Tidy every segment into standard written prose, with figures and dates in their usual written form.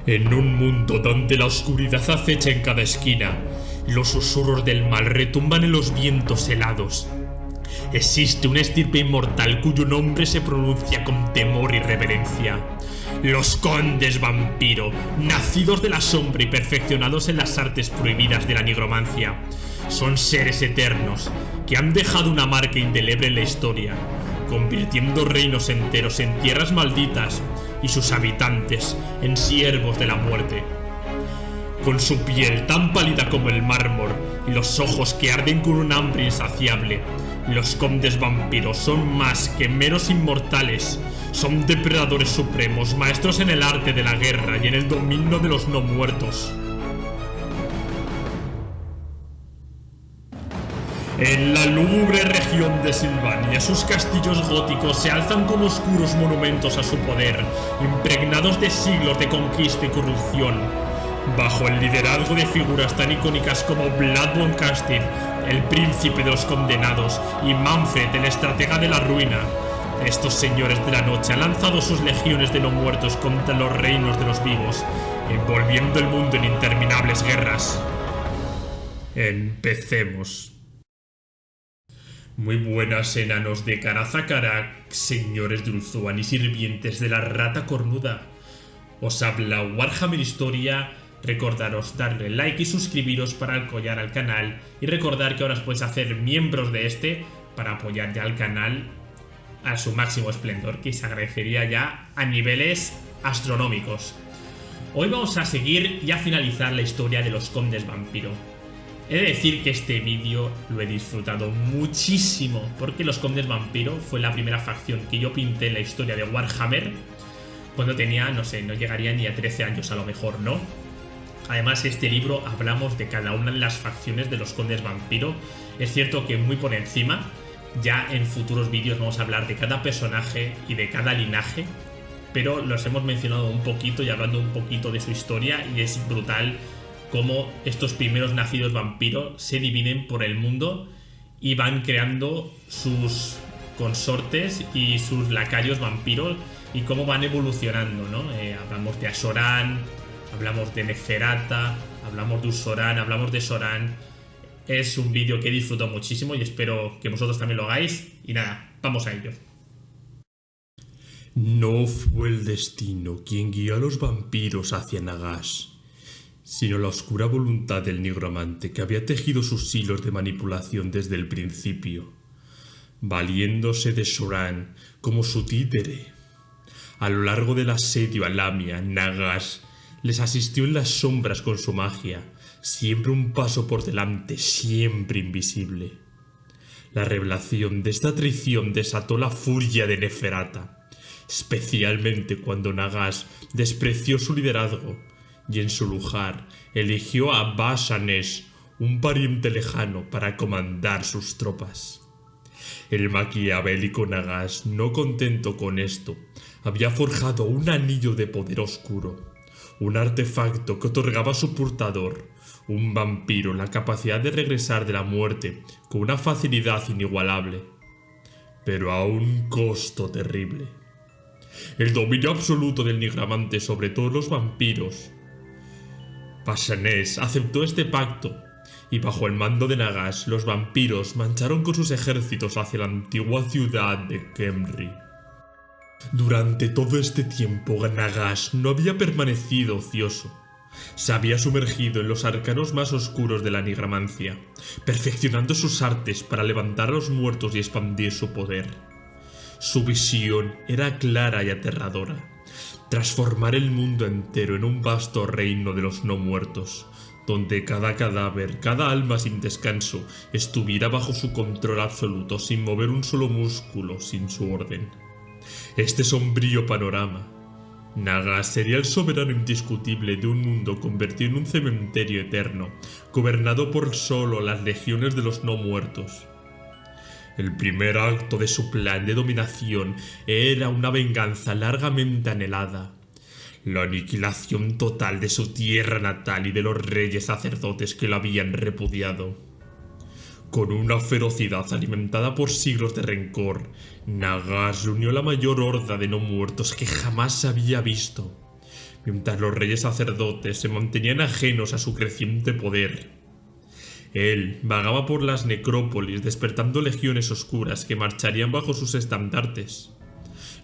En un mundo donde la oscuridad acecha en cada esquina, los susurros del mal retumban en los vientos helados. Existe una estirpe inmortal cuyo nombre se pronuncia con temor y reverencia. Los condes vampiro, nacidos de la sombra y perfeccionados en las artes prohibidas de la nigromancia. Son seres eternos que han dejado una marca indeleble en la historia, convirtiendo reinos enteros en tierras malditas y sus habitantes en siervos de la muerte. Con su piel tan pálida como el mármol y los ojos que arden con un hambre insaciable, los condes vampiros son más que meros inmortales. Son depredadores supremos, maestros en el arte de la guerra y en el dominio de los no muertos. En la lúgubre región de Silvania, sus castillos góticos se alzan como oscuros monumentos a su poder, impregnados de siglos de conquista y corrupción. Bajo el liderazgo de figuras tan icónicas como Vlad von Castin, el príncipe de los condenados, y Manfred, el estratega de la ruina, estos señores de la noche han lanzado sus legiones de no muertos contra los reinos de los vivos, envolviendo el mundo en interminables guerras. Empecemos. Muy buenas, enanos de Carazacarak, señores de Ulthuan y sirvientes de la rata cornuda. Os habla Warhammer Historia. Recordaros darle like y suscribiros para apoyar al canal, y recordar que ahora os podéis hacer miembros de este para apoyar ya al canal a su máximo esplendor, que se agradecería ya a niveles astronómicos. Hoy vamos a seguir y a finalizar la historia de los condes vampiro. He de decir que este vídeo lo he disfrutado muchísimo, porque los condes vampiro fue la primera facción que yo pinté en la historia de Warhammer cuando tenía, no sé, no llegaría ni a 13 años a lo mejor, ¿no? Además, este libro hablamos de cada una de las facciones de los condes vampiro. Es cierto que muy por encima, ya en futuros vídeos vamos a hablar de cada personaje y de cada linaje, pero los hemos mencionado un poquito y hablando un poquito de su historia, y es brutal cómo estos primeros nacidos vampiros se dividen por el mundo y van creando sus consortes y sus lacayos vampiros, y cómo van evolucionando, ¿no? Hablamos de Asoran, hablamos de Neferata, hablamos de Usoran, hablamos de Soran. Es un vídeo que he disfrutado muchísimo y espero que vosotros también lo hagáis. Y nada, vamos a ello. No fue el destino quien guió a los vampiros hacia Nagash, sino la oscura voluntad del nigromante que había tejido sus hilos de manipulación desde el principio, valiéndose de Soran como su títere. A lo largo del asedio a Lamia, Nagash les asistió en las sombras con su magia, siempre un paso por delante, siempre invisible. La revelación de esta traición desató la furia de Neferata, especialmente cuando Nagash despreció su liderazgo y en su lugar eligió a Bashanesh, un pariente lejano, para comandar sus tropas. El maquiavélico Nagash, no contento con esto, había forjado un anillo de poder oscuro, un artefacto que otorgaba a su portador, un vampiro, la capacidad de regresar de la muerte con una facilidad inigualable, pero a un costo terrible: el dominio absoluto del nigromante sobre todos los vampiros. Bashanesh aceptó este pacto, y bajo el mando de Nagash, los vampiros marcharon con sus ejércitos hacia la antigua ciudad de Khemri. Durante todo este tiempo, Nagash no había permanecido ocioso. Se había sumergido en los arcanos más oscuros de la nigromancia, perfeccionando sus artes para levantar a los muertos y expandir su poder. Su visión era clara y aterradora: transformar el mundo entero en un vasto reino de los no muertos, donde cada cadáver, cada alma sin descanso, estuviera bajo su control absoluto, sin mover un solo músculo, sin su orden. Este sombrío panorama, Nagash sería el soberano indiscutible de un mundo convertido en un cementerio eterno, gobernado por solo las legiones de los no muertos. El primer acto de su plan de dominación era una venganza largamente anhelada: la aniquilación total de su tierra natal y de los reyes sacerdotes que lo habían repudiado. Con una ferocidad alimentada por siglos de rencor, Nagash reunió la mayor horda de no muertos que jamás había visto. mientras los reyes sacerdotes se mantenían ajenos a su creciente poder. Él vagaba por las necrópolis despertando legiones oscuras que marcharían bajo sus estandartes.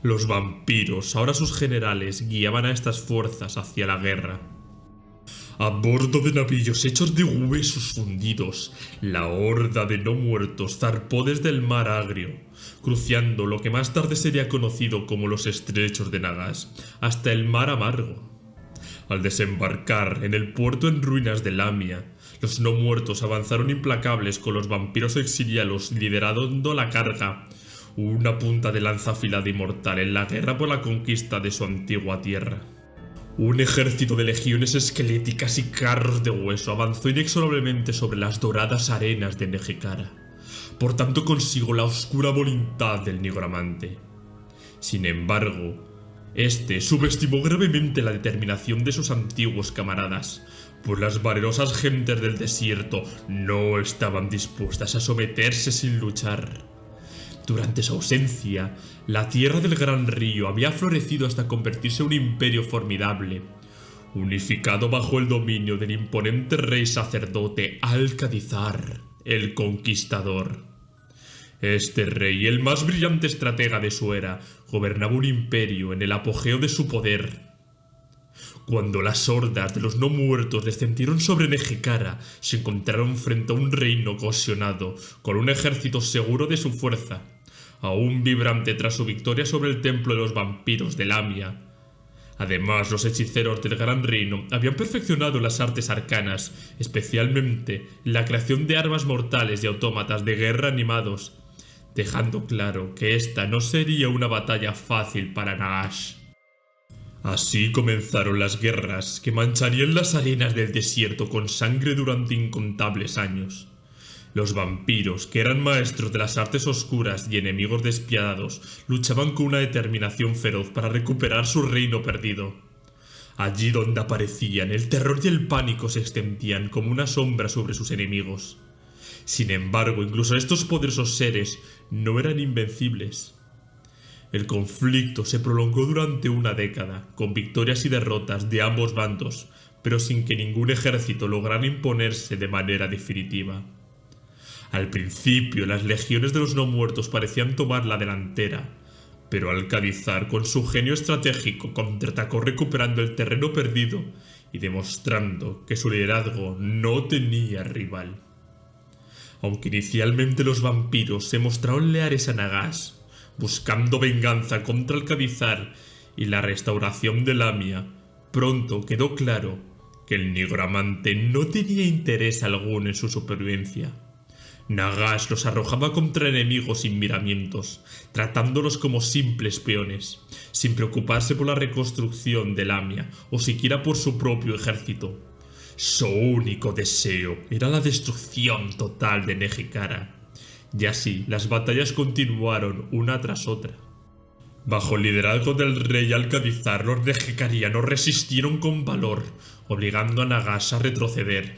Los vampiros, ahora sus generales, guiaban a estas fuerzas hacia la guerra. A bordo de navíos hechos de huesos fundidos, la horda de no muertos zarpó desde el mar agrio, cruciando lo que más tarde sería conocido como los estrechos de Nagash, hasta el mar amargo. Al desembarcar en el puerto en ruinas de Lamia, los no muertos avanzaron implacables con los vampiros exiliados liderando la carga, una punta de lanza afilada y mortal en la guerra por la conquista de su antigua tierra. Un ejército de legiones esqueléticas y carros de hueso avanzó inexorablemente sobre las doradas arenas de Nehekhara, portando consigo la oscura voluntad del nigromante. Sin embargo, este subestimó gravemente la determinación de sus antiguos camaradas, pues las valerosas gentes del desierto no estaban dispuestas a someterse sin luchar. Durante su ausencia, la tierra del Gran Río había florecido hasta convertirse en un imperio formidable, unificado bajo el dominio del imponente rey sacerdote Al-Khadizar, el Conquistador. Este rey, el más brillante estratega de su era, gobernaba un imperio en el apogeo de su poder. Cuando las hordas de los no muertos descendieron sobre Nehekhara, se encontraron frente a un reino cohesionado, con un ejército seguro de su fuerza, aún vibrante tras su victoria sobre el templo de los vampiros de Lamia. Además, los hechiceros del Gran Reino habían perfeccionado las artes arcanas, especialmente la creación de armas mortales y autómatas de guerra animados, dejando claro que esta no sería una batalla fácil para Nagash. Así comenzaron las guerras que mancharían las arenas del desierto con sangre durante incontables años. Los vampiros, que eran maestros de las artes oscuras y enemigos despiadados, luchaban con una determinación feroz para recuperar su reino perdido. Allí donde aparecían, el terror y el pánico se extendían como una sombra sobre sus enemigos. Sin embargo, incluso estos poderosos seres no eran invencibles. El conflicto se prolongó durante una década, con victorias y derrotas de ambos bandos, pero sin que ningún ejército lograra imponerse de manera definitiva. Al principio, las legiones de los no muertos parecían tomar la delantera, pero Al-Khadizar, con su genio estratégico, contraatacó recuperando el terreno perdido y demostrando que su liderazgo no tenía rival. Aunque inicialmente los vampiros se mostraron leales a Nagash, buscando venganza contra Al-Khadizar y la restauración de Lamia, pronto quedó claro que el nigromante no tenía interés alguno en su supervivencia. Nagash los arrojaba contra enemigos sin miramientos, tratándolos como simples peones, sin preocuparse por la reconstrucción de Lamia o siquiera por su propio ejército. Su único deseo era la destrucción total de Nehekhara. Y así, las batallas continuaron una tras otra. Bajo el liderazgo del rey Al-Khadizar, los nehekarianos resistieron con valor, obligando a Nagash a retroceder.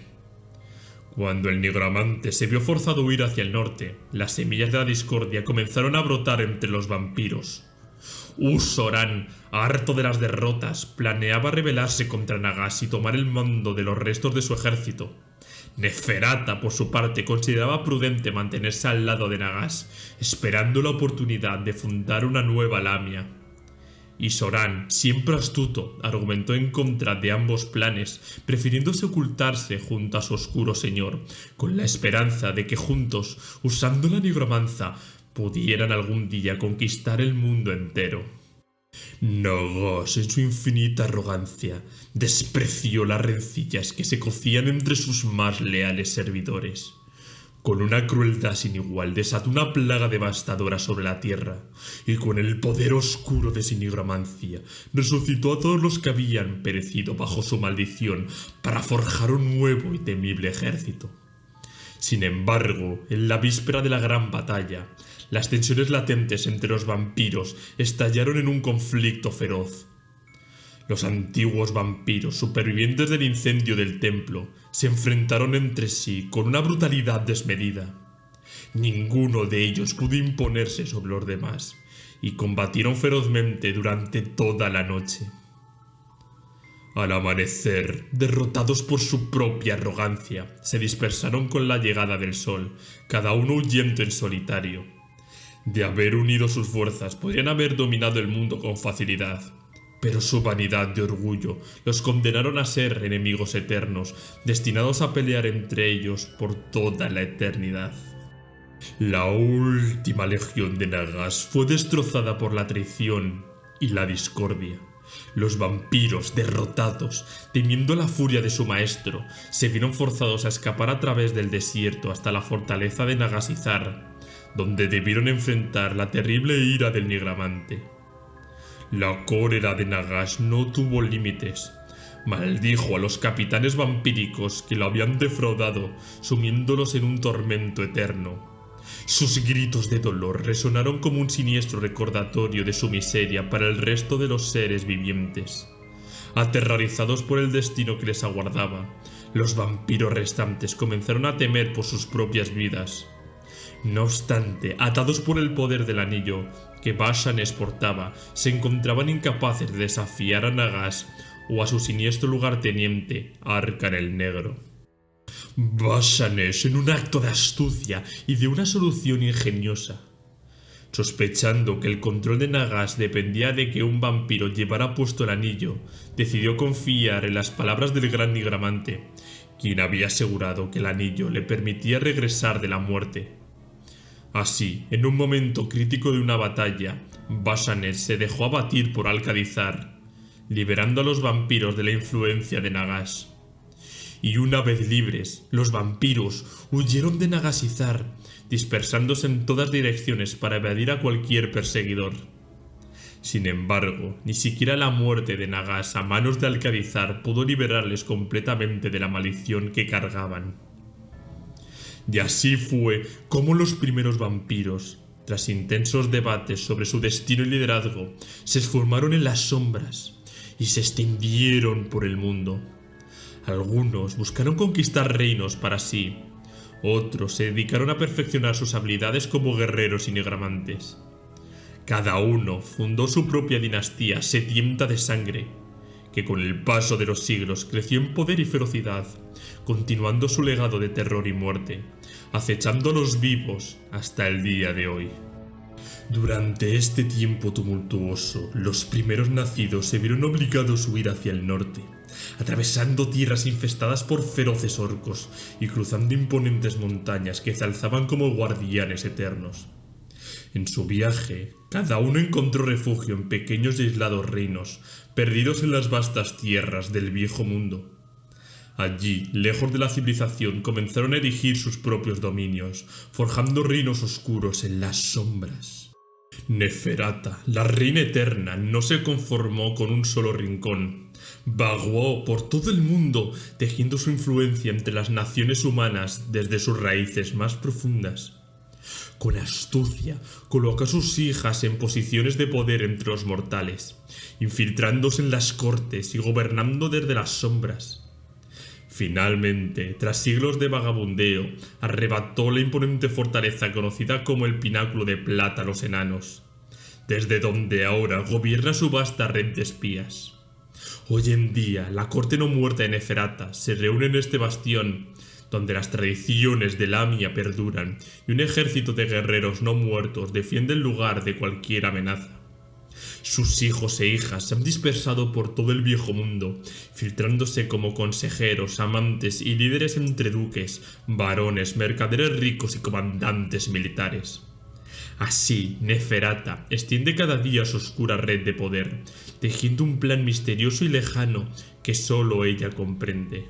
Cuando el nigromante se vio forzado a huir hacia el norte, las semillas de la discordia comenzaron a brotar entre los vampiros. Usoran, harto de las derrotas, planeaba rebelarse contra Nagash y tomar el mando de los restos de su ejército. Neferata, por su parte, consideraba prudente mantenerse al lado de Nagash, esperando la oportunidad de fundar una nueva Lamia. Y Soran, siempre astuto, argumentó en contra de ambos planes, prefiriéndose ocultarse junto a su oscuro señor, con la esperanza de que juntos, usando la nigromancia, pudieran algún día conquistar el mundo entero. Nagash, en su infinita arrogancia, despreció las rencillas que se cocían entre sus más leales servidores. Con una crueldad sin igual desató una plaga devastadora sobre la tierra, y con el poder oscuro de su nigromancia resucitó a todos los que habían perecido bajo su maldición para forjar un nuevo y temible ejército. Sin embargo, en la víspera de la gran batalla, las tensiones latentes entre los vampiros estallaron en un conflicto feroz. Los antiguos vampiros, supervivientes del incendio del templo, se enfrentaron entre sí con una brutalidad desmedida. Ninguno de ellos pudo imponerse sobre los demás, y combatieron ferozmente durante toda la noche. Al amanecer, derrotados por su propia arrogancia, se dispersaron con la llegada del sol, cada uno huyendo en solitario. De haber unido sus fuerzas, podrían haber dominado el mundo con facilidad, pero su vanidad de orgullo los condenaron a ser enemigos eternos, destinados a pelear entre ellos por toda la eternidad. La última legión de Nagas fue destrozada por la traición y la discordia. Los vampiros, derrotados, temiendo la furia de su maestro, se vieron forzados a escapar a través del desierto hasta la fortaleza de Nagasizar, donde debieron enfrentar la terrible ira del Nigromante. La cólera de Nagas no tuvo límites. Maldijo a los capitanes vampíricos que lo habían defraudado, sumiéndolos en un tormento eterno. Sus gritos de dolor resonaron como un siniestro recordatorio de su miseria para el resto de los seres vivientes. Aterrorizados por el destino que les aguardaba, los vampiros restantes comenzaron a temer por sus propias vidas. No obstante, atados por el poder del anillo que Bashanes portaba, se encontraban incapaces de desafiar a Nagas o a su siniestro lugarteniente, Arkan el Negro. Bashanes, en un acto de astucia y de una solución ingeniosa, sospechando que el control de Nagas dependía de que un vampiro llevara puesto el anillo, decidió confiar en las palabras del gran Nigromante, quien había asegurado que el anillo le permitía regresar de la muerte. Así, en un momento crítico de una batalla, Bashanes se dejó abatir por Alcadizar, liberando a los vampiros de la influencia de Nagas. Y una vez libres, los vampiros huyeron de Nagasizar, dispersándose en todas direcciones para evadir a cualquier perseguidor. Sin embargo, ni siquiera la muerte de Nagas a manos de Alcadizar pudo liberarles completamente de la maldición que cargaban. Y así fue como los primeros vampiros, tras intensos debates sobre su destino y liderazgo, se esfumaron en las sombras y se extendieron por el mundo. Algunos buscaron conquistar reinos para sí, otros se dedicaron a perfeccionar sus habilidades como guerreros y nigromantes. Cada uno fundó su propia dinastía sedienta de sangre, que con el paso de los siglos creció en poder y ferocidad, continuando su legado de terror y muerte, acechando a los vivos hasta el día de hoy. Durante este tiempo tumultuoso, los primeros nacidos se vieron obligados a huir hacia el norte, atravesando tierras infestadas por feroces orcos y cruzando imponentes montañas que se alzaban como guardianes eternos. En su viaje, cada uno encontró refugio en pequeños y aislados reinos, perdidos en las vastas tierras del viejo mundo. Allí, lejos de la civilización, comenzaron a erigir sus propios dominios, forjando reinos oscuros en las sombras. Neferata, la reina eterna, no se conformó con un solo rincón. Vagó por todo el mundo, tejiendo su influencia entre las naciones humanas desde sus raíces más profundas. Con astucia, colocó a sus hijas en posiciones de poder entre los mortales, infiltrándose en las cortes y gobernando desde las sombras. Finalmente, tras siglos de vagabundeo, arrebató la imponente fortaleza conocida como el Pináculo de Plata a los enanos, desde donde ahora gobierna su vasta red de espías. Hoy en día, la corte no muerta de Neferata se reúne en este bastión, donde las tradiciones de Lamia perduran y un ejército de guerreros no muertos defiende el lugar de cualquier amenaza. Sus hijos e hijas se han dispersado por todo el viejo mundo, filtrándose como consejeros, amantes y líderes entre duques, varones, mercaderes ricos y comandantes militares. Así, Neferata extiende cada día su oscura red de poder, tejiendo un plan misterioso y lejano que solo ella comprende.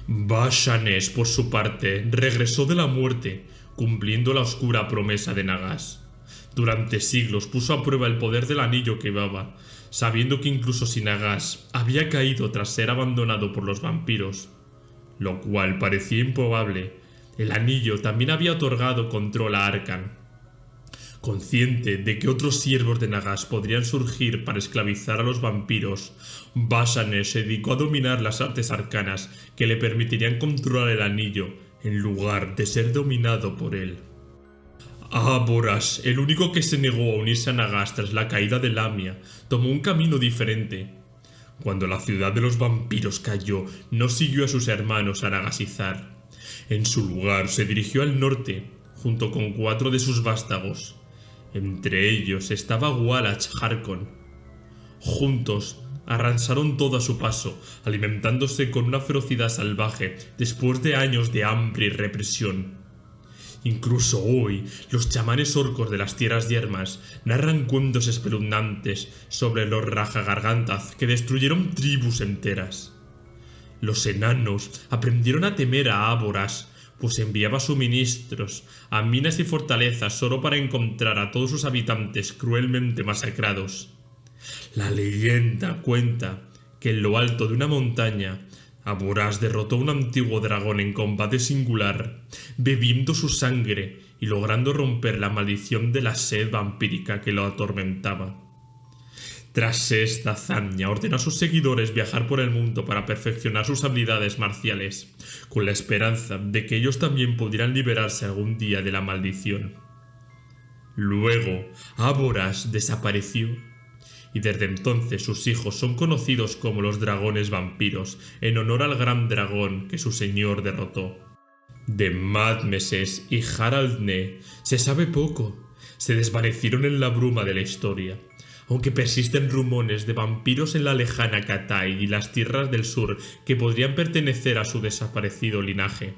Bashanes, por su parte, regresó de la muerte, cumpliendo la oscura promesa de Nagas. Durante siglos puso a prueba el poder del anillo que llevaba, sabiendo que incluso si Nagas había caído tras ser abandonado por los vampiros, lo cual parecía improbable, el anillo también había otorgado control a Arkan. Consciente de que otros siervos de Nagas podrían surgir para esclavizar a los vampiros, Bashanes se dedicó a dominar las artes arcanas que le permitirían controlar el anillo en lugar de ser dominado por él. Áboras, el único que se negó a unirse a Nagas tras la caída de Lamia, tomó un camino diferente. Cuando la ciudad de los vampiros cayó, no siguió a sus hermanos a Nagas y Zar. En su lugar se dirigió al norte, junto con 4 de sus vástagos. Entre ellos estaba Wallach Harkon. Juntos arrasaron todo a su paso, alimentándose con una ferocidad salvaje después de años de hambre y represión. Incluso hoy, los chamanes orcos de las tierras yermas narran cuentos espeluznantes sobre los Raja-Gargantaz que destruyeron tribus enteras. Los enanos aprendieron a temer a Áboras, pues enviaba suministros a minas y fortalezas solo para encontrar a todos sus habitantes cruelmente masacrados. La leyenda cuenta que en lo alto de una montaña, Áboras derrotó a un antiguo dragón en combate singular, bebiendo su sangre y logrando romper la maldición de la sed vampírica que lo atormentaba. Tras esta hazaña, ordenó a sus seguidores viajar por el mundo para perfeccionar sus habilidades marciales, con la esperanza de que ellos también pudieran liberarse algún día de la maldición. Luego, Áboras desapareció, y desde entonces sus hijos son conocidos como los dragones vampiros, en honor al gran dragón que su señor derrotó. De Madmeses y Haraldne se sabe poco, se desvanecieron en la bruma de la historia, aunque persisten rumores de vampiros en la lejana Cathay y las tierras del sur que podrían pertenecer a su desaparecido linaje.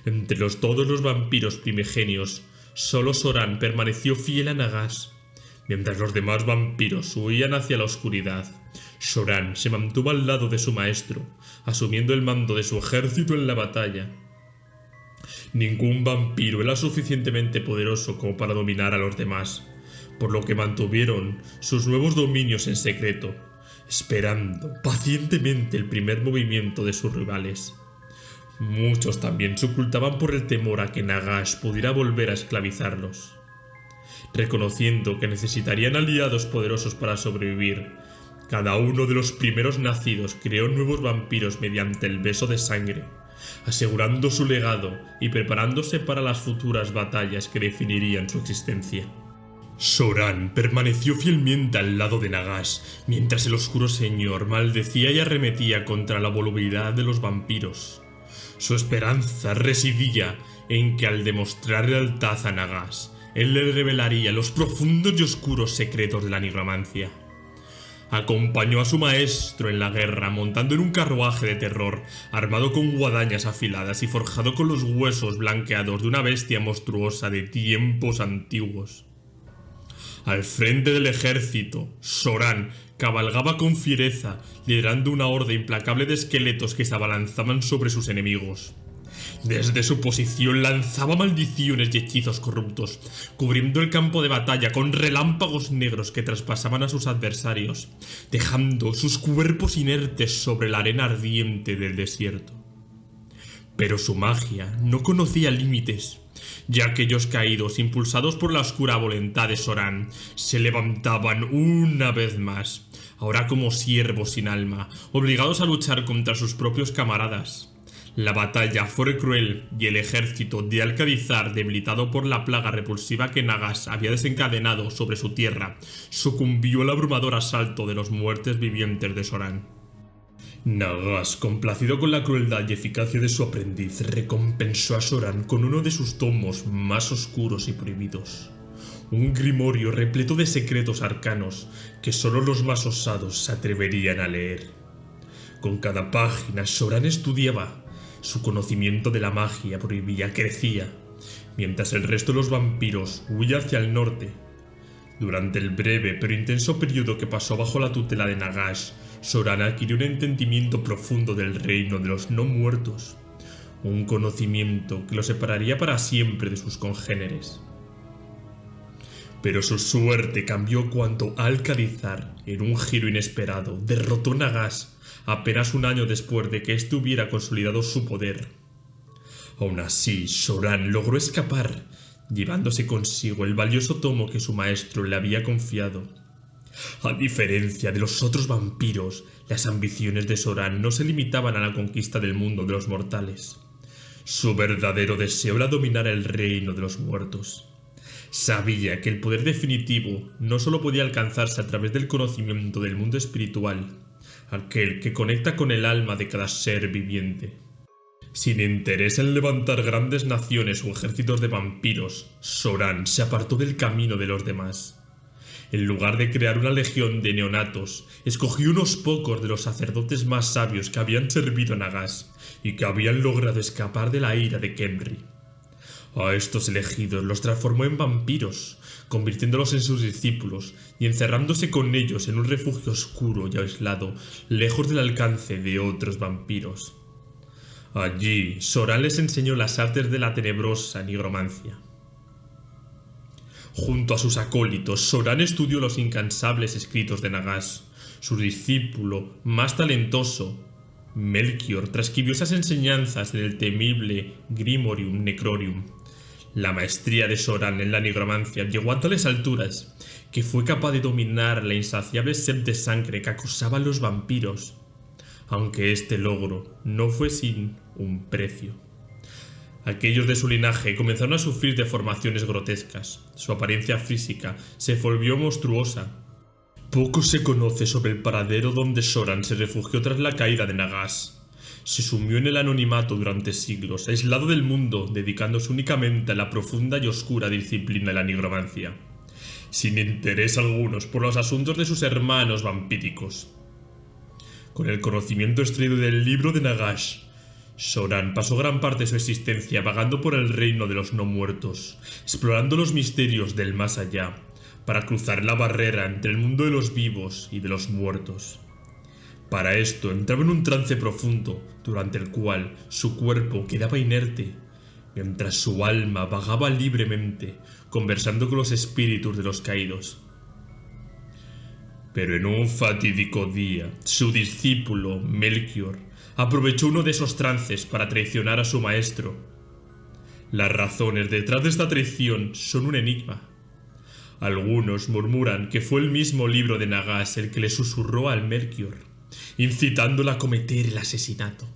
Entre todos los vampiros primigenios, solo Soran permaneció fiel a Nagas. Mientras los demás vampiros huían hacia la oscuridad, Soran se mantuvo al lado de su maestro, asumiendo el mando de su ejército en la batalla. Ningún vampiro era suficientemente poderoso como para dominar a los demás, por lo que mantuvieron sus nuevos dominios en secreto, esperando pacientemente el primer movimiento de sus rivales. Muchos también se ocultaban por el temor a que Nagash pudiera volver a esclavizarlos. Reconociendo que necesitarían aliados poderosos para sobrevivir, cada uno de los primeros nacidos creó nuevos vampiros mediante el beso de sangre, asegurando su legado y preparándose para las futuras batallas que definirían su existencia. Soran permaneció fielmente al lado de Nagash, mientras el oscuro señor maldecía y arremetía contra la volubilidad de los vampiros. Su esperanza residía en que al demostrar lealtad a Nagash, él le revelaría los profundos y oscuros secretos de la nigromancia. Acompañó a su maestro en la guerra montando en un carruaje de terror, armado con guadañas afiladas y forjado con los huesos blanqueados de una bestia monstruosa de tiempos antiguos. Al frente del ejército, Soran cabalgaba con fiereza, liderando una horda implacable de esqueletos que se abalanzaban sobre sus enemigos. Desde su posición lanzaba maldiciones y hechizos corruptos, cubriendo el campo de batalla con relámpagos negros que traspasaban a sus adversarios, dejando sus cuerpos inertes sobre la arena ardiente del desierto. Pero su magia no conocía límites, ya aquellos caídos, impulsados por la oscura voluntad de Soran, se levantaban una vez más, ahora como siervos sin alma, obligados a luchar contra sus propios camaradas. La batalla fue cruel y el ejército de Alcadizar, debilitado por la plaga repulsiva que Nagash había desencadenado sobre su tierra, sucumbió al abrumador asalto de los muertos vivientes de Soran. Nagash, complacido con la crueldad y eficacia de su aprendiz, recompensó a Soran con uno de sus tomos más oscuros y prohibidos. Un grimorio repleto de secretos arcanos que solo los más osados se atreverían a leer. Con cada página Soran estudiaba. Su conocimiento de la magia prohibida crecía, mientras el resto de los vampiros huía hacia el norte. Durante el breve pero intenso periodo que pasó bajo la tutela de Nagash, Soran adquirió un entendimiento profundo del reino de los no muertos, un conocimiento que lo separaría para siempre de sus congéneres. Pero su suerte cambió cuando Alcadizar, en un giro inesperado, derrotó a Nagash apenas un año después de que éste hubiera consolidado su poder. Aún así, Soran logró escapar, llevándose consigo el valioso tomo que su maestro le había confiado. A diferencia de los otros vampiros, las ambiciones de Soran no se limitaban a la conquista del mundo de los mortales. Su verdadero deseo era dominar el reino de los muertos. Sabía que el poder definitivo no solo podía alcanzarse a través del conocimiento del mundo espiritual, aquel que conecta con el alma de cada ser viviente. Sin interés en levantar grandes naciones o ejércitos de vampiros, Soran se apartó del camino de los demás. En lugar de crear una legión de neonatos, escogió unos pocos de los sacerdotes más sabios que habían servido a Nagash y que habían logrado escapar de la ira de Khemri. A estos elegidos los transformó en vampiros, convirtiéndolos en sus discípulos y encerrándose con ellos en un refugio oscuro y aislado, lejos del alcance de otros vampiros. Allí, Soran les enseñó las artes de la tenebrosa nigromancia. Junto a sus acólitos, Soran estudió los incansables escritos de Nagash. Su discípulo más talentoso, Melchior, transcribió esas enseñanzas en el temible Grimorium Necrorium. La maestría de Soran en la nigromancia llegó a tales alturas que fue capaz de dominar la insaciable sed de sangre que acosaba a los vampiros, aunque este logro no fue sin un precio. Aquellos de su linaje comenzaron a sufrir deformaciones grotescas. Su apariencia física se volvió monstruosa. Poco se conoce sobre el paradero donde Soran se refugió tras la caída de Nagash. Se sumió en el anonimato durante siglos, aislado del mundo, dedicándose únicamente a la profunda y oscura disciplina de la nigromancia, sin interés algunos por los asuntos de sus hermanos vampíricos. Con el conocimiento extraído del libro de Nagash, Soran pasó gran parte de su existencia vagando por el reino de los no muertos, explorando los misterios del más allá, para cruzar la barrera entre el mundo de los vivos y de los muertos. Para esto entraba en un trance profundo, durante el cual su cuerpo quedaba inerte, mientras su alma vagaba libremente, conversando con los espíritus de los caídos. Pero en un fatídico día, su discípulo, Melchior, aprovechó uno de esos trances para traicionar a su maestro. Las razones detrás de esta traición son un enigma. Algunos murmuran que fue el mismo libro de Nagash el que le susurró al Melchior, incitándola a cometer el asesinato.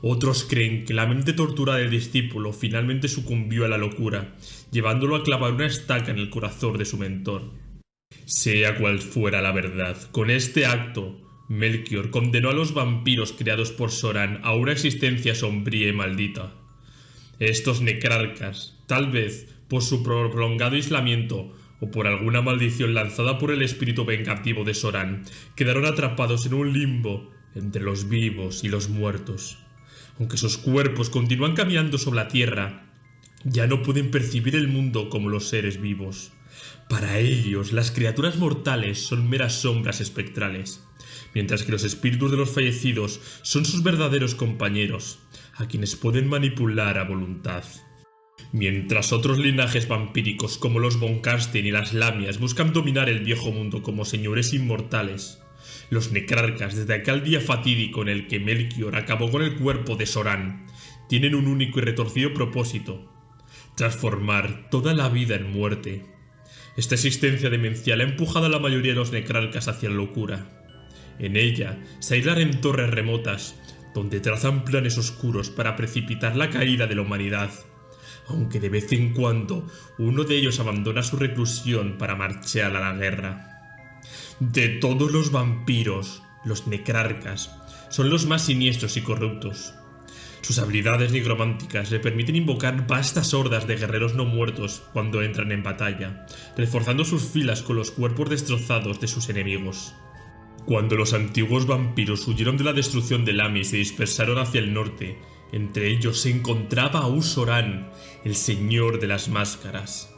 Otros creen que la mente torturada del discípulo finalmente sucumbió a la locura, llevándolo a clavar una estaca en el corazón de su mentor. Sea cual fuera la verdad, con este acto, Melchior condenó a los vampiros creados por Soran a una existencia sombría y maldita. Estos necrarcas, tal vez por su prolongado aislamiento o por alguna maldición lanzada por el espíritu vengativo de Soran, quedaron atrapados en un limbo entre los vivos y los muertos. Aunque sus cuerpos continúan caminando sobre la tierra, ya no pueden percibir el mundo como los seres vivos. Para ellos, las criaturas mortales son meras sombras espectrales, mientras que los espíritus de los fallecidos son sus verdaderos compañeros, a quienes pueden manipular a voluntad. Mientras otros linajes vampíricos como los Von Carstein y las Lamias buscan dominar el viejo mundo como señores inmortales, los necrarcas, desde aquel día fatídico en el que Melchior acabó con el cuerpo de Soran, tienen un único y retorcido propósito: transformar toda la vida en muerte. Esta existencia demencial ha empujado a la mayoría de los necrarcas hacia la locura. En ella se aislan en torres remotas, donde trazan planes oscuros para precipitar la caída de la humanidad, aunque de vez en cuando uno de ellos abandona su reclusión para marchar a la guerra. De todos los vampiros, los necrarcas son los más siniestros y corruptos. Sus habilidades nigrománticas le permiten invocar vastas hordas de guerreros no muertos cuando entran en batalla, reforzando sus filas con los cuerpos destrozados de sus enemigos. Cuando los antiguos vampiros huyeron de la destrucción de Lami y se dispersaron hacia el norte, entre ellos se encontraba Usoran, el señor de las máscaras.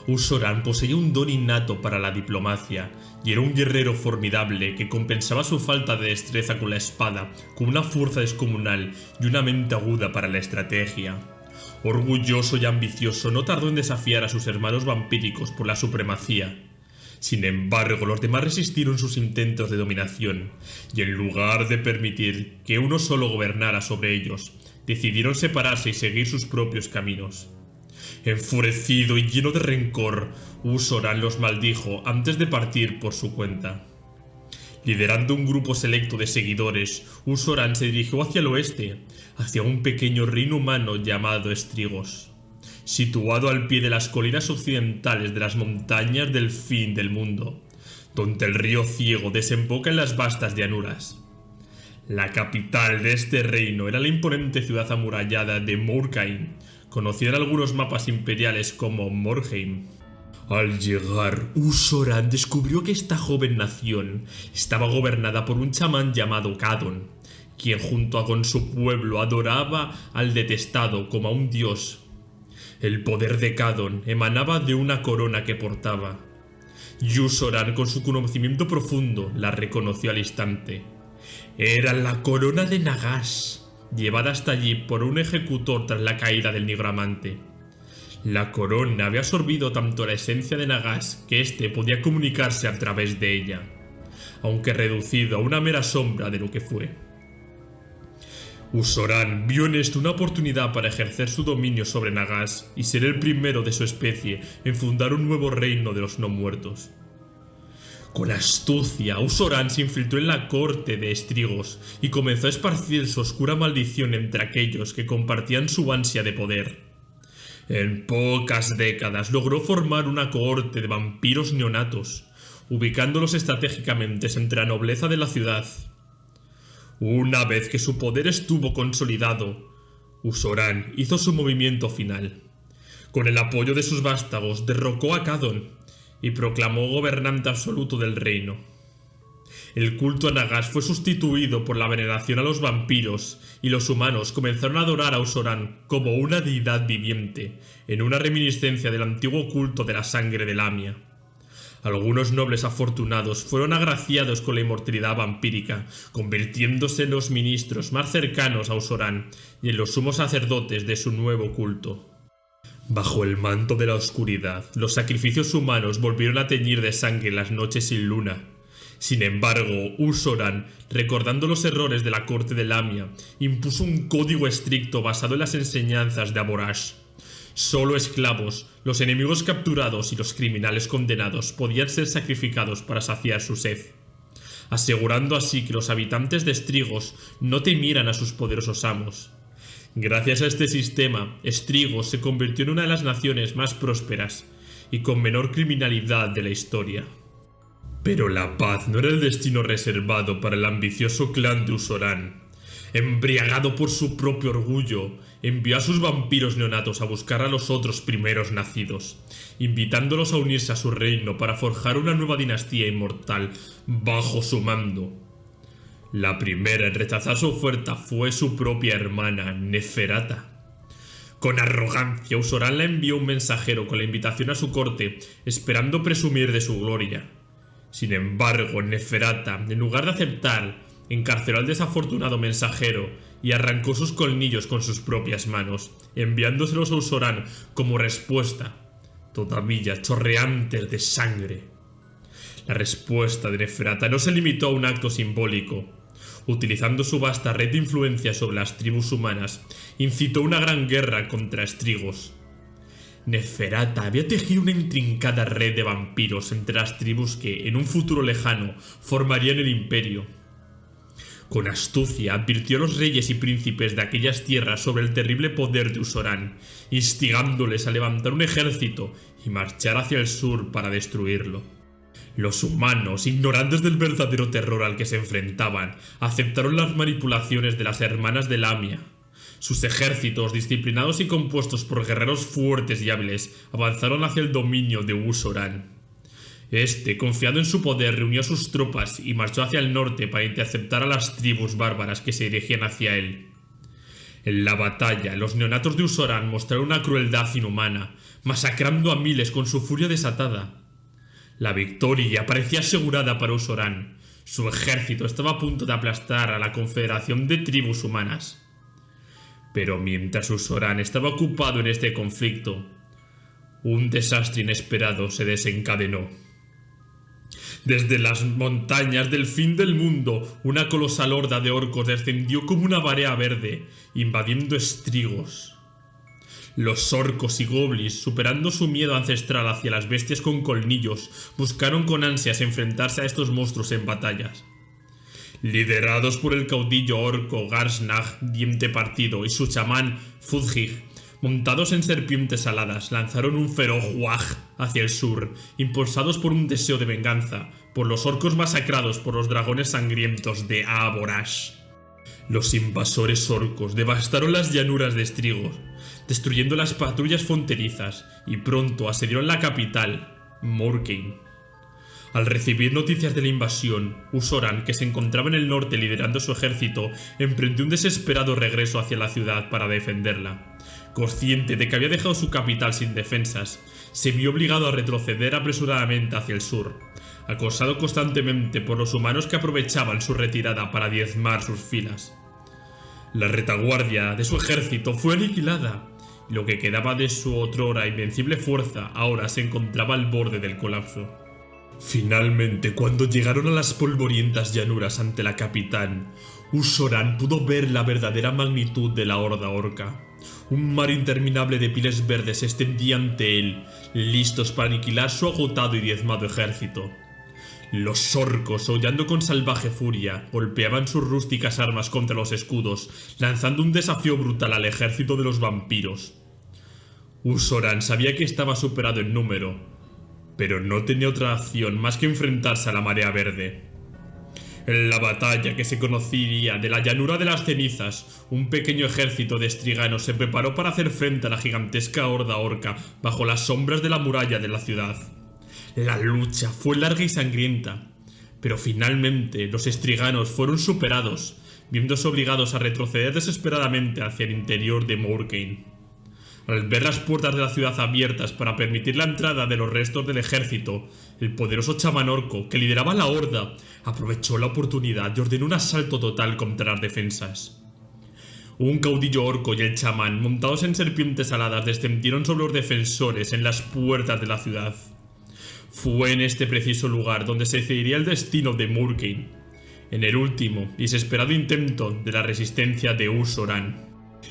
Usoran poseía un don innato para la diplomacia y era un guerrero formidable que compensaba su falta de destreza con la espada con una fuerza descomunal y una mente aguda para la estrategia. Orgulloso y ambicioso, no tardó en desafiar a sus hermanos vampíricos por la supremacía. Sin embargo, los demás resistieron sus intentos de dominación, y en lugar de permitir que uno solo gobernara sobre ellos, decidieron separarse y seguir sus propios caminos. Enfurecido y lleno de rencor, Usoran los maldijo antes de partir por su cuenta. Liderando un grupo selecto de seguidores, Usoran se dirigió hacia el oeste, hacia un pequeño reino humano llamado Estrigos, situado al pie de las colinas occidentales de las montañas del fin del mundo, donde el río Ciego desemboca en las vastas llanuras. La capital de este reino era la imponente ciudad amurallada de Morkheim, conocida en algunos mapas imperiales como Morheim. Al llegar, Usoran descubrió que esta joven nación estaba gobernada por un chamán llamado Kadon, quien junto con su pueblo adoraba al detestado como a un dios. El poder de Kadon emanaba de una corona que portaba. Usoran, con su conocimiento profundo, la reconoció al instante. Era la corona de Nagash, llevada hasta allí por un ejecutor tras la caída del Nigromante. La corona había absorbido tanto la esencia de Nagash que éste podía comunicarse a través de ella, aunque reducido a una mera sombra de lo que fue. Usoran vio en esto una oportunidad para ejercer su dominio sobre Nagash y ser el primero de su especie en fundar un nuevo reino de los no muertos. Con astucia, Usoran se infiltró en la corte de Estrigos y comenzó a esparcir su oscura maldición entre aquellos que compartían su ansia de poder. En pocas décadas logró formar una cohorte de vampiros neonatos, ubicándolos estratégicamente entre la nobleza de la ciudad. Una vez que su poder estuvo consolidado, Usoran hizo su movimiento final. Con el apoyo de sus vástagos derrocó a Kadon y proclamó gobernante absoluto del reino. El culto a Nagash fue sustituido por la veneración a los vampiros y los humanos comenzaron a adorar a Usoran como una deidad viviente, en una reminiscencia del antiguo culto de la sangre de Lamia. Algunos nobles afortunados fueron agraciados con la inmortalidad vampírica, convirtiéndose en los ministros más cercanos a Usoran y en los sumos sacerdotes de su nuevo culto. Bajo el manto de la oscuridad, los sacrificios humanos volvieron a teñir de sangre las noches sin luna. Sin embargo, Usoran, recordando los errores de la corte de Lamia, impuso un código estricto basado en las enseñanzas de Aborash. Solo esclavos, los enemigos capturados y los criminales condenados podían ser sacrificados para saciar su sed, asegurando así que los habitantes de Estrigos no temieran a sus poderosos amos. Gracias a este sistema, Estrigos se convirtió en una de las naciones más prósperas y con menor criminalidad de la historia. Pero la paz no era el destino reservado para el ambicioso clan de Usoran. Embriagado por su propio orgullo, envió a sus vampiros neonatos a buscar a los otros primeros nacidos, invitándolos a unirse a su reino para forjar una nueva dinastía inmortal bajo su mando. La primera en rechazar su oferta fue su propia hermana, Neferata. Con arrogancia, Usoran le envió un mensajero con la invitación a su corte, esperando presumir de su gloria. Sin embargo, Neferata, en lugar de aceptar, encarceló al desafortunado mensajero y arrancó sus colmillos con sus propias manos, enviándoselos a Usoran como respuesta, todavía chorreantes de sangre. La respuesta de Neferata no se limitó a un acto simbólico. Utilizando su vasta red de influencia sobre las tribus humanas, incitó una gran guerra contra Estrigos. Neferata había tejido una intrincada red de vampiros entre las tribus que, en un futuro lejano, formarían el imperio. Con astucia advirtió a los reyes y príncipes de aquellas tierras sobre el terrible poder de Usoran, instigándoles a levantar un ejército y marchar hacia el sur para destruirlo. Los humanos, ignorantes del verdadero terror al que se enfrentaban, aceptaron las manipulaciones de las hermanas de Lamia. Sus ejércitos, disciplinados y compuestos por guerreros fuertes y hábiles, avanzaron hacia el dominio de Usoran. Este, confiado en su poder, reunió a sus tropas y marchó hacia el norte para interceptar a las tribus bárbaras que se dirigían hacia él. En la batalla, los neonatos de Usoran mostraron una crueldad inhumana, masacrando a miles con su furia desatada. La victoria parecía asegurada para Usoran. Su ejército estaba a punto de aplastar a la confederación de tribus humanas. Pero mientras Usoran estaba ocupado en este conflicto, un desastre inesperado se desencadenó. Desde las montañas del fin del mundo, una colosal horda de orcos descendió como una marea verde, invadiendo Estrigos. Los orcos y goblins, superando su miedo ancestral hacia las bestias con colmillos, buscaron con ansias enfrentarse a estos monstruos en batallas. Liderados por el caudillo orco Garsnag, Diente Partido, y su chamán Fudgig, montados en serpientes aladas, lanzaron un feroz waj hacia el sur, impulsados por un deseo de venganza, por los orcos masacrados por los dragones sangrientos de Aborash. Los invasores orcos devastaron las llanuras de Estrigo, destruyendo las patrullas fronterizas y pronto asediaron la capital, Morkane. Al recibir noticias de la invasión, Usoran, que se encontraba en el norte liderando su ejército, emprendió un desesperado regreso hacia la ciudad para defenderla. Consciente de que había dejado su capital sin defensas, se vio obligado a retroceder apresuradamente hacia el sur, acosado constantemente por los humanos que aprovechaban su retirada para diezmar sus filas. La retaguardia de su ejército fue aniquilada, y lo que quedaba de su otrora invencible fuerza ahora se encontraba al borde del colapso. Finalmente, cuando llegaron a las polvorientas llanuras ante la capital, Usoran pudo ver la verdadera magnitud de la horda orca. Un mar interminable de pieles verdes se extendía ante él, listos para aniquilar su agotado y diezmado ejército. Los orcos, aullando con salvaje furia, golpeaban sus rústicas armas contra los escudos, lanzando un desafío brutal al ejército de los vampiros. Usoran sabía que estaba superado en número, pero no tenía otra acción más que enfrentarse a la marea verde. En la batalla que se conocería de la llanura de las cenizas, un pequeño ejército de estriganos se preparó para hacer frente a la gigantesca horda orca bajo las sombras de la muralla de la ciudad. La lucha fue larga y sangrienta, pero finalmente los estriganos fueron superados, viéndose obligados a retroceder desesperadamente hacia el interior de Morkane. Al ver las puertas de la ciudad abiertas para permitir la entrada de los restos del ejército, el poderoso chamán orco que lideraba la horda aprovechó la oportunidad y ordenó un asalto total contra las defensas. Un caudillo orco y el chamán, montados en serpientes aladas, descendieron sobre los defensores en las puertas de la ciudad. Fue en este preciso lugar donde se decidiría el destino de Morkane, en el último y desesperado intento de la resistencia de Usoran.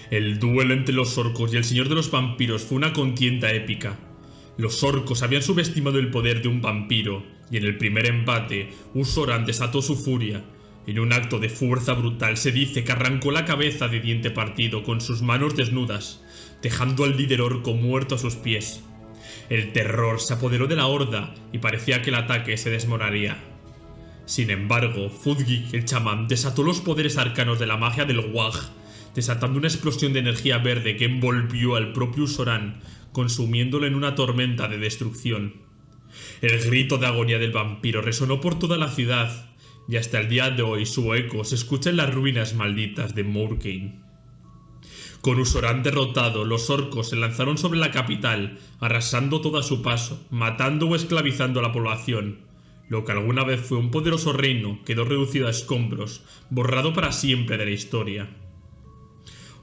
El duelo entre los orcos y el señor de los vampiros fue una contienda épica. Los orcos habían subestimado el poder de un vampiro, y en el primer embate, Usoran desató su furia. En un acto de fuerza brutal se dice que arrancó la cabeza de Diente Partido con sus manos desnudas, dejando al líder orco muerto a sus pies. El terror se apoderó de la horda y parecía que el ataque se desmoronaría. Sin embargo, Fudgik, el chamán, desató los poderes arcanos de la magia del Wag, desatando una explosión de energía verde que envolvió al propio Usoran, consumiéndolo en una tormenta de destrucción. El grito de agonía del vampiro resonó por toda la ciudad, y hasta el día de hoy su eco se escucha en las ruinas malditas de Morkane. Con Usoran derrotado, los orcos se lanzaron sobre la capital, arrasando todo a su paso, matando o esclavizando a la población. Lo que alguna vez fue un poderoso reino quedó reducido a escombros, borrado para siempre de la historia.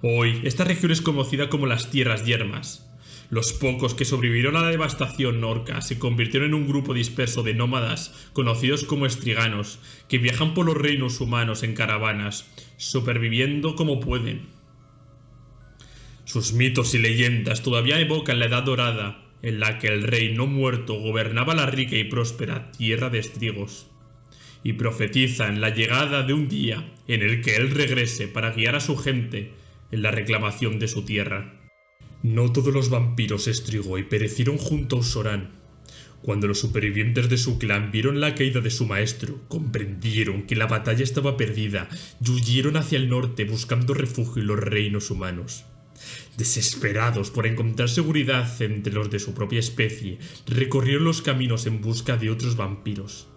Hoy, esta región es conocida como las Tierras Yermas. Los pocos que sobrevivieron a la devastación orca se convirtieron en un grupo disperso de nómadas, conocidos como estriganos, que viajan por los reinos humanos en caravanas, superviviendo como pueden. Sus mitos y leyendas todavía evocan la Edad Dorada, en la que el rey no muerto gobernaba la rica y próspera tierra de Estrigos, y profetizan la llegada de un día en el que él regrese para guiar a su gente en la reclamación de su tierra. No todos los vampiros Strigoi perecieron junto a Usoran. Cuando los supervivientes de su clan vieron la caída de su maestro, comprendieron que la batalla estaba perdida y huyeron hacia el norte buscando refugio en los reinos humanos. Desesperados por encontrar seguridad entre los de su propia especie, recorrieron los caminos en busca de otros vampiros.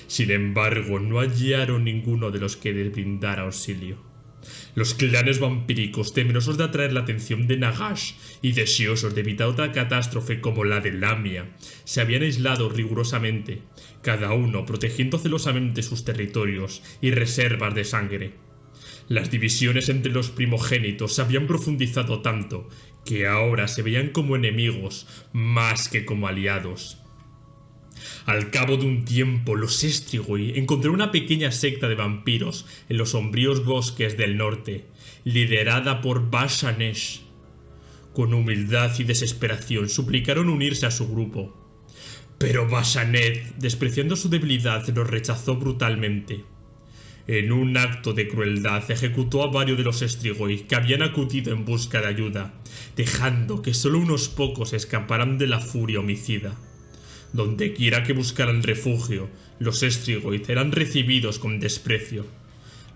Sin embargo, no hallaron ninguno de los que les brindara auxilio. Los clanes vampíricos, temerosos de atraer la atención de Nagash y deseosos de evitar otra catástrofe como la de Lamia, se habían aislado rigurosamente, cada uno protegiendo celosamente sus territorios y reservas de sangre. Las divisiones entre los primogénitos se habían profundizado tanto que ahora se veían como enemigos más que como aliados. Al cabo de un tiempo, los Strigoi encontraron una pequeña secta de vampiros en los sombríos bosques del norte, liderada por Bashanesh. Con humildad y desesperación suplicaron unirse a su grupo. Pero Bashanesh, despreciando su debilidad, los rechazó brutalmente. En un acto de crueldad ejecutó a varios de los Strigoi que habían acudido en busca de ayuda, dejando que solo unos pocos escaparan de la furia homicida. Donde quiera que buscaran refugio, Los Strigoi eran recibidos con desprecio.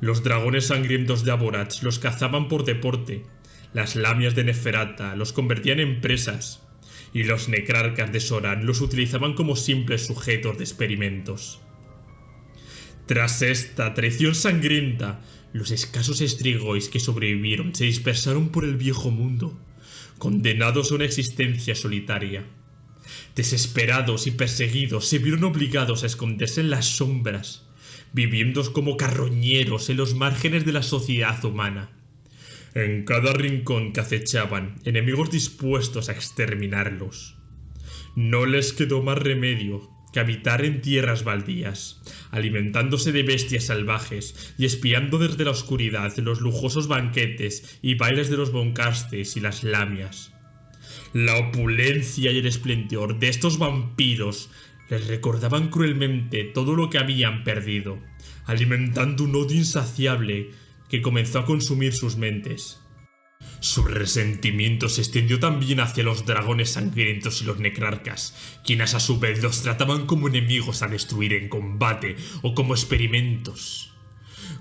Los dragones sangrientos de Aborach los cazaban por deporte. Las lamias de Neferata los convertían en presas. Y los necrarcas de Soran los utilizaban como simples sujetos de experimentos. Tras esta traición sangrienta, los escasos Strigoi que sobrevivieron se dispersaron por el viejo mundo, condenados a una existencia solitaria. Desesperados y perseguidos, se vieron obligados a esconderse en las sombras, viviendo como carroñeros en los márgenes de la sociedad humana. En cada rincón que acechaban, enemigos dispuestos a exterminarlos. No les quedó más remedio que habitar en tierras baldías, alimentándose de bestias salvajes y espiando desde la oscuridad los lujosos banquetes y bailes de los boncastes y las lamias. La opulencia y el esplendor de estos vampiros les recordaban cruelmente todo lo que habían perdido, alimentando un odio insaciable que comenzó a consumir sus mentes. Su resentimiento se extendió también hacia los dragones sangrientos y los necrarcas, quienes a su vez los trataban como enemigos a destruir en combate o como experimentos.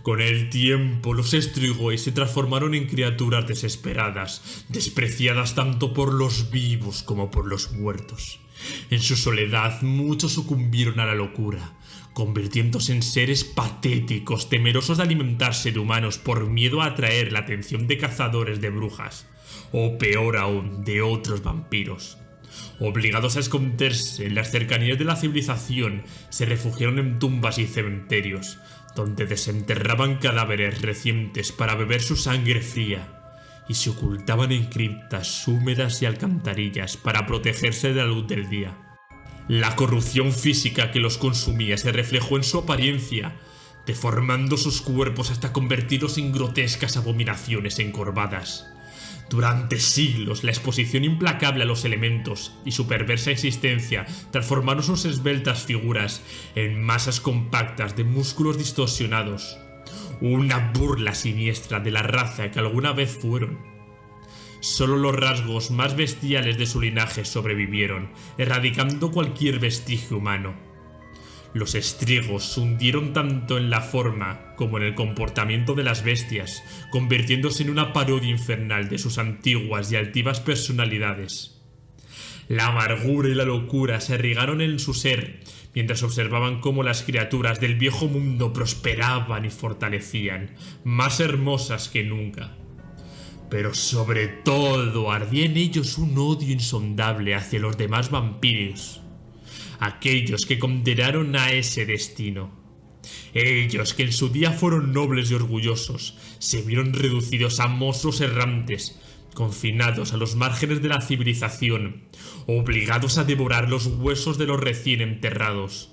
Con el tiempo, los Strigoi se transformaron en criaturas desesperadas, despreciadas tanto por los vivos como por los muertos. En su soledad, muchos sucumbieron a la locura, convirtiéndose en seres patéticos, temerosos de alimentarse de humanos por miedo a atraer la atención de cazadores de brujas, o peor aún, de otros vampiros. Obligados a esconderse en las cercanías de la civilización, se refugiaron en tumbas y cementerios, donde desenterraban cadáveres recientes para beber su sangre fría, y se ocultaban en criptas húmedas y alcantarillas para protegerse de la luz del día. La corrupción física que los consumía se reflejó en su apariencia, deformando sus cuerpos hasta convertirlos en grotescas abominaciones encorvadas. Durante siglos, la exposición implacable a los elementos y su perversa existencia transformaron sus esbeltas figuras en masas compactas de músculos distorsionados, una burla siniestra de la raza que alguna vez fueron. Solo los rasgos más bestiales de su linaje sobrevivieron, erradicando cualquier vestigio humano. Los Strigos se hundieron tanto en la forma como en el comportamiento de las bestias, convirtiéndose en una parodia infernal de sus antiguas y altivas personalidades. La amargura y la locura se irrigaron en su ser, mientras observaban cómo las criaturas del viejo mundo prosperaban y fortalecían, más hermosas que nunca. Pero sobre todo ardía en ellos un odio insondable hacia los demás vampiros, aquellos que condenaron a ese destino. Ellos que en su día fueron nobles y orgullosos, se vieron reducidos a monstruos errantes, confinados a los márgenes de la civilización, obligados a devorar los huesos de los recién enterrados.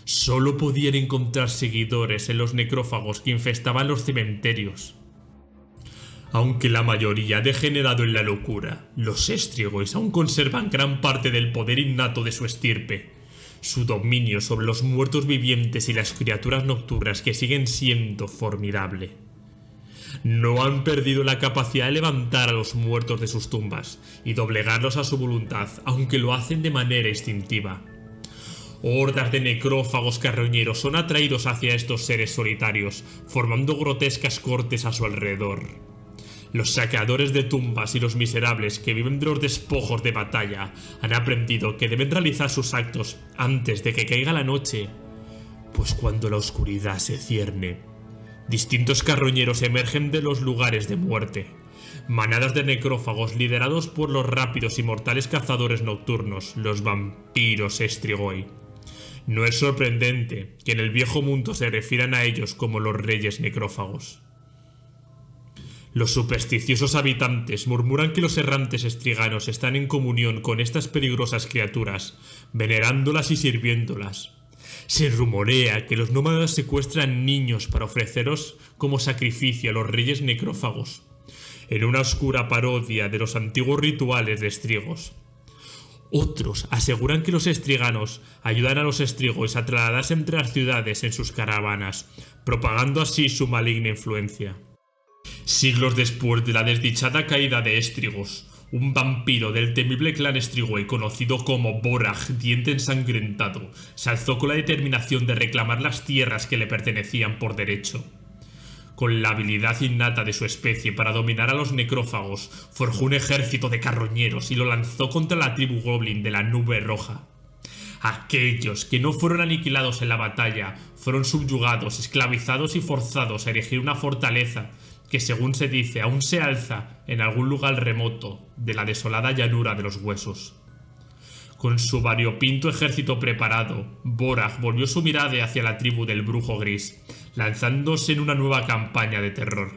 Solo podían encontrar seguidores en los necrófagos que infestaban los cementerios. Aunque la mayoría ha degenerado en la locura, los Strigoi aún conservan gran parte del poder innato de su estirpe. Su dominio sobre los muertos vivientes y las criaturas nocturnas que siguen siendo formidable. No han perdido la capacidad de levantar a los muertos de sus tumbas y doblegarlos a su voluntad, aunque lo hacen de manera instintiva. Hordas de necrófagos carroñeros son atraídos hacia estos seres solitarios, formando grotescas cortes a su alrededor. Los saqueadores de tumbas y los miserables que viven de los despojos de batalla han aprendido que deben realizar sus actos antes de que caiga la noche, pues cuando la oscuridad se cierne, distintos carroñeros emergen de los lugares de muerte, manadas de necrófagos liderados por los rápidos y mortales cazadores nocturnos, los vampiros Strigoi. No es sorprendente que en el viejo mundo se refieran a ellos como los reyes necrófagos. Los supersticiosos habitantes murmuran que los errantes estriganos están en comunión con estas peligrosas criaturas, venerándolas y sirviéndolas. Se rumorea que los nómadas secuestran niños para ofreceros como sacrificio a los reyes necrófagos, en una oscura parodia de los antiguos rituales de Strigos. Otros aseguran que los estriganos ayudan a los Strigoi a trasladarse entre las ciudades en sus caravanas, propagando así su maligna influencia. Siglos después de la desdichada caída de Éstrigos, un vampiro del temible clan Strigoi conocido como Borag, Diente Ensangrentado, se alzó con la determinación de reclamar las tierras que le pertenecían por derecho. Con la habilidad innata de su especie para dominar a los necrófagos, forjó un ejército de carroñeros y lo lanzó contra la tribu Goblin de la Nube Roja. Aquellos que no fueron aniquilados en la batalla fueron subyugados, esclavizados y forzados a erigir una fortaleza que, según se dice, aún se alza en algún lugar remoto de la desolada llanura de los huesos. Con su variopinto ejército preparado, Borag volvió su mirada hacia la tribu del Brujo Gris, lanzándose en una nueva campaña de terror.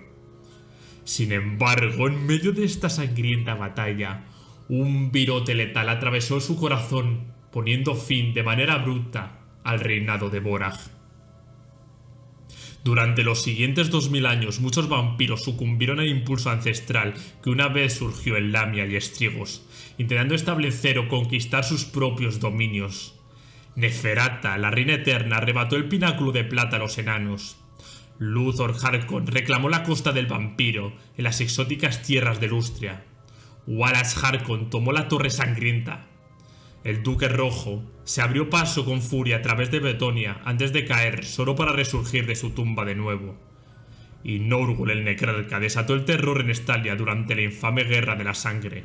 Sin embargo, en medio de esta sangrienta batalla, un virote letal atravesó su corazón, poniendo fin de manera abrupta al reinado de Borag. Durante los siguientes 2000 años, muchos vampiros sucumbieron al impulso ancestral que una vez surgió en Lamia y Estrigos, intentando establecer o conquistar sus propios dominios. Neferata, la reina eterna, arrebató el pináculo de plata a los enanos. Luthor Harkon reclamó la costa del vampiro en las exóticas tierras de Lustria. Wallace Harkon tomó la Torre Sangrienta. El Duque Rojo se abrió paso con furia a través de Bretonia antes de caer solo para resurgir de su tumba de nuevo. Y Norgul el Necrarca desató el terror en Estalia durante la infame Guerra de la Sangre.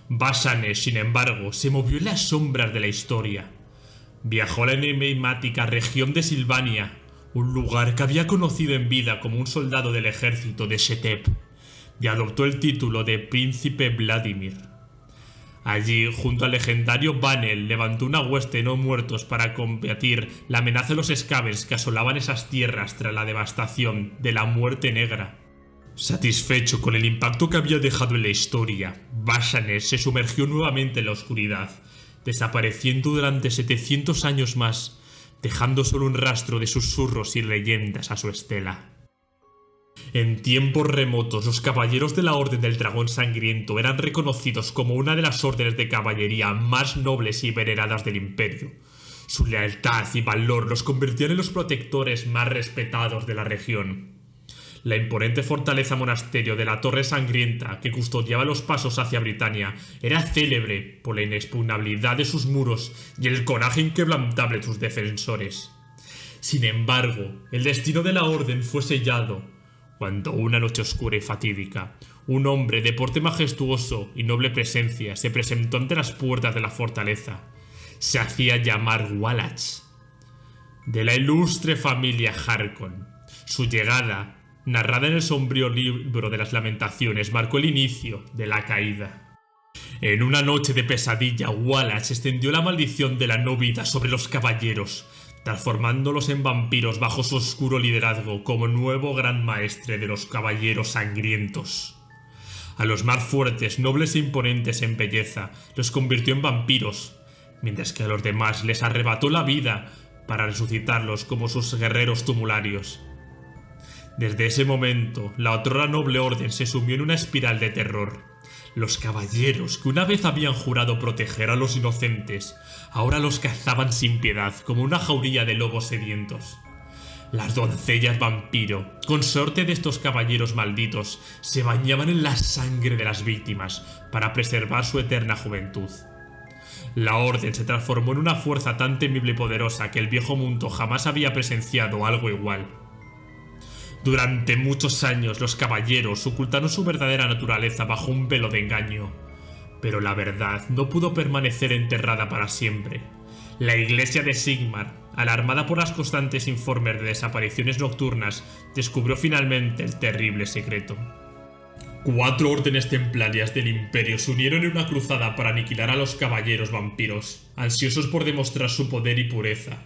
Bashanesh, sin embargo, se movió en las sombras de la historia. Viajó a la enigmática región de Silvania, un lugar que había conocido en vida como un soldado del ejército de Shetep, y adoptó el título de Príncipe Vladimir. Allí, junto al legendario Vanel, levantó una hueste de no muertos para combatir la amenaza de los Skavens que asolaban esas tierras tras la devastación de la Muerte Negra. Satisfecho con el impacto que había dejado en la historia, Bashanesh se sumergió nuevamente en la oscuridad, desapareciendo durante 700 años más, dejando solo un rastro de susurros y leyendas a su estela. En tiempos remotos, los caballeros de la Orden del Dragón Sangriento eran reconocidos como una de las órdenes de caballería más nobles y veneradas del Imperio. Su lealtad y valor los convirtieron en los protectores más respetados de la región. La imponente fortaleza monasterio de la Torre Sangrienta, que custodiaba los pasos hacia Britania, era célebre por la inexpugnabilidad de sus muros y el coraje inquebrantable de sus defensores. Sin embargo, el destino de la Orden fue sellado cuando una noche oscura y fatídica, un hombre de porte majestuoso y noble presencia se presentó ante las puertas de la fortaleza. Se hacía llamar Wallace, de la ilustre familia Harkon. Su llegada, narrada en el sombrío libro de las lamentaciones, marcó el inicio de la caída. En una noche de pesadilla, Wallace extendió la maldición de la no vida sobre los caballeros, transformándolos en vampiros bajo su oscuro liderazgo como nuevo gran maestre de los caballeros sangrientos. A los más fuertes, nobles e imponentes en belleza, los convirtió en vampiros, mientras que a los demás les arrebató la vida para resucitarlos como sus guerreros tumularios. Desde ese momento, la otrora noble orden se sumió en una espiral de terror. Los caballeros, que una vez habían jurado proteger a los inocentes, ahora los cazaban sin piedad como una jauría de lobos sedientos. Las doncellas vampiro, consorte de estos caballeros malditos, se bañaban en la sangre de las víctimas para preservar su eterna juventud. La orden se transformó en una fuerza tan temible y poderosa que el viejo mundo jamás había presenciado algo igual. Durante muchos años los caballeros ocultaron su verdadera naturaleza bajo un velo de engaño, pero la verdad no pudo permanecer enterrada para siempre. La iglesia de Sigmar, alarmada por las constantes informes de desapariciones nocturnas, descubrió finalmente el terrible secreto. 4 órdenes templarias del Imperio se unieron en una cruzada para aniquilar a los caballeros vampiros, ansiosos por demostrar su poder y pureza.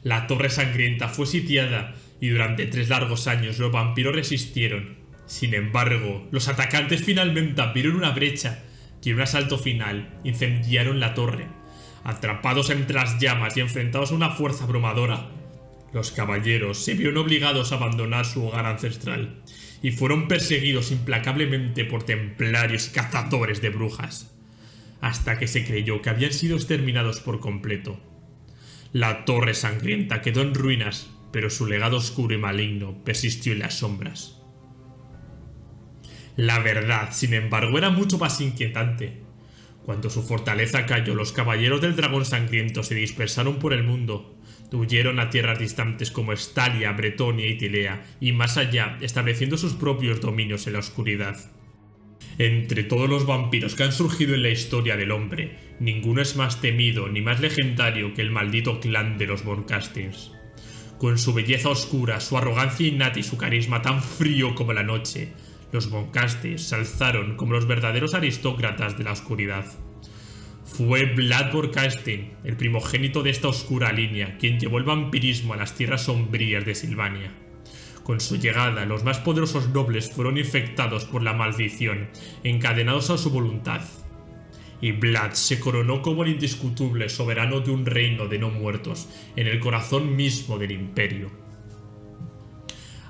La Torre Sangrienta fue sitiada y durante 3 largos años los vampiros resistieron. Sin embargo, los atacantes finalmente abrieron una brecha y en un asalto final incendiaron la torre. Atrapados entre las llamas y enfrentados a una fuerza abrumadora, los caballeros se vieron obligados a abandonar su hogar ancestral y fueron perseguidos implacablemente por templarios y cazadores de brujas, hasta que se creyó que habían sido exterminados por completo. La Torre Sangrienta quedó en ruinas, pero su legado oscuro y maligno persistió en las sombras. La verdad, sin embargo, era mucho más inquietante. Cuando su fortaleza cayó, los caballeros del dragón sangriento se dispersaron por el mundo. Huyeron a tierras distantes como Estalia, Bretonia y Tilea, y más allá, estableciendo sus propios dominios en la oscuridad. Entre todos los vampiros que han surgido en la historia del hombre, ninguno es más temido ni más legendario que el maldito clan de los Von Castings. Con su belleza oscura, su arrogancia innata y su carisma tan frío como la noche, los Von Castings se alzaron como los verdaderos aristócratas de la oscuridad. Fue Vlad Vorkastin, el primogénito de esta oscura línea, quien llevó el vampirismo a las tierras sombrías de Silvania. Con su llegada, los más poderosos nobles fueron infectados por la maldición, encadenados a su voluntad. Y Vlad se coronó como el indiscutible soberano de un reino de no muertos, en el corazón mismo del imperio.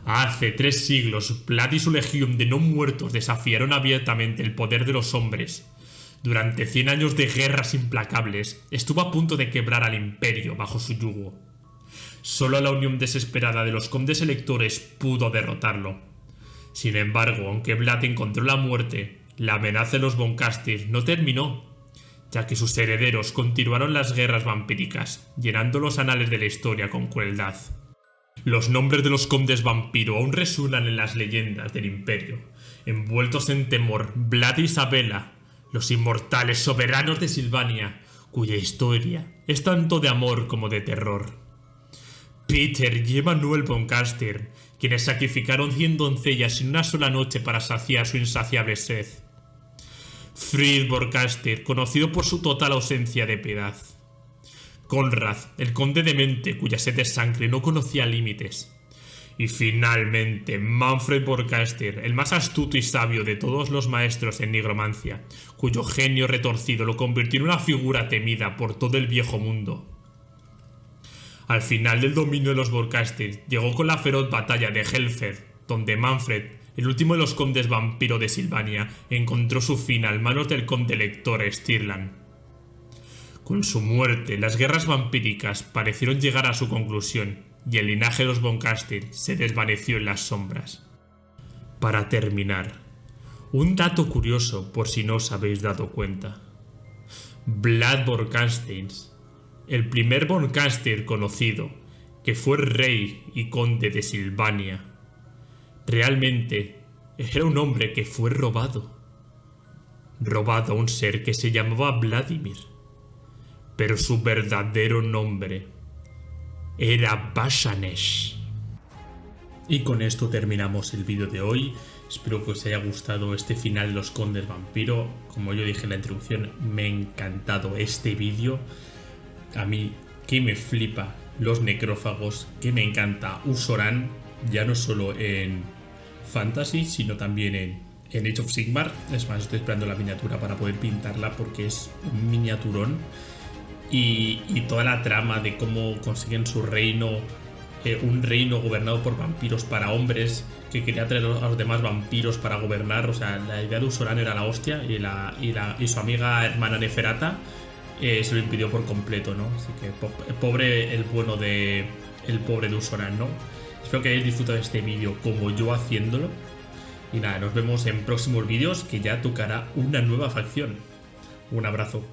Hace 3 siglos, Vlad y su legión de no muertos desafiaron abiertamente el poder de los hombres. Durante 100 años de guerras implacables, estuvo a punto de quebrar al imperio bajo su yugo. Solo la unión desesperada de los condes electores pudo derrotarlo. Sin embargo, aunque Vlad encontró la muerte, la amenaza de los Von Castings no terminó, ya que sus herederos continuaron las guerras vampíricas, llenando los anales de la historia con crueldad. Los nombres de los condes vampiro aún resuenan en las leyendas del imperio. Envueltos en temor, Vlad e Isabela, los inmortales soberanos de Silvania, cuya historia es tanto de amor como de terror. Peter y Emanuel Von Casting, quienes sacrificaron 100 doncellas en una sola noche para saciar su insaciable sed. Fritz Von Casting, conocido por su total ausencia de piedad. Conrad, el conde demente, cuya sed de sangre no conocía límites. Y finalmente, Manfred Von Casting, el más astuto y sabio de todos los maestros en nigromancia, cuyo genio retorcido lo convirtió en una figura temida por todo el viejo mundo. Al final del dominio de los Von Casting, llegó con la feroz batalla de Helfeld, donde Manfred, el último de los condes vampiro de Silvania, encontró su fin a manos del conde elector Stirland. Con su muerte, las guerras vampíricas parecieron llegar a su conclusión, y el linaje de los Von Casting se desvaneció en las sombras. Para terminar, un dato curioso por si no os habéis dado cuenta. Vlad Von Casting, el primer Von Casting conocido, que fue rey y conde de Silvania, realmente era un hombre que fue robado a un ser que se llamaba Vladimir, pero su verdadero nombre era Bashanesh. Y con esto terminamos el vídeo de hoy. Espero que os haya gustado este final de los Condes Vampiro. Como yo dije en la introducción, me ha encantado este vídeo. A mí, que me flipa los necrófagos, que me encanta Usoran, ya no solo en Fantasy, sino también en Age of Sigmar. Es más, estoy esperando la miniatura para poder pintarla porque es un miniaturón. Y toda la trama de cómo consiguen su reino, un reino gobernado por vampiros para hombres, que quería traer a los demás vampiros para gobernar. O sea, la idea de Usoran era la hostia, y su amiga hermana Neferata se lo impidió por completo, ¿no? Así que pobre el pobre de Usoran, ¿no? Espero que hayáis disfrutado de este vídeo como yo haciéndolo. Y nada, nos vemos en próximos vídeos, que ya tocará una nueva facción. Un abrazo.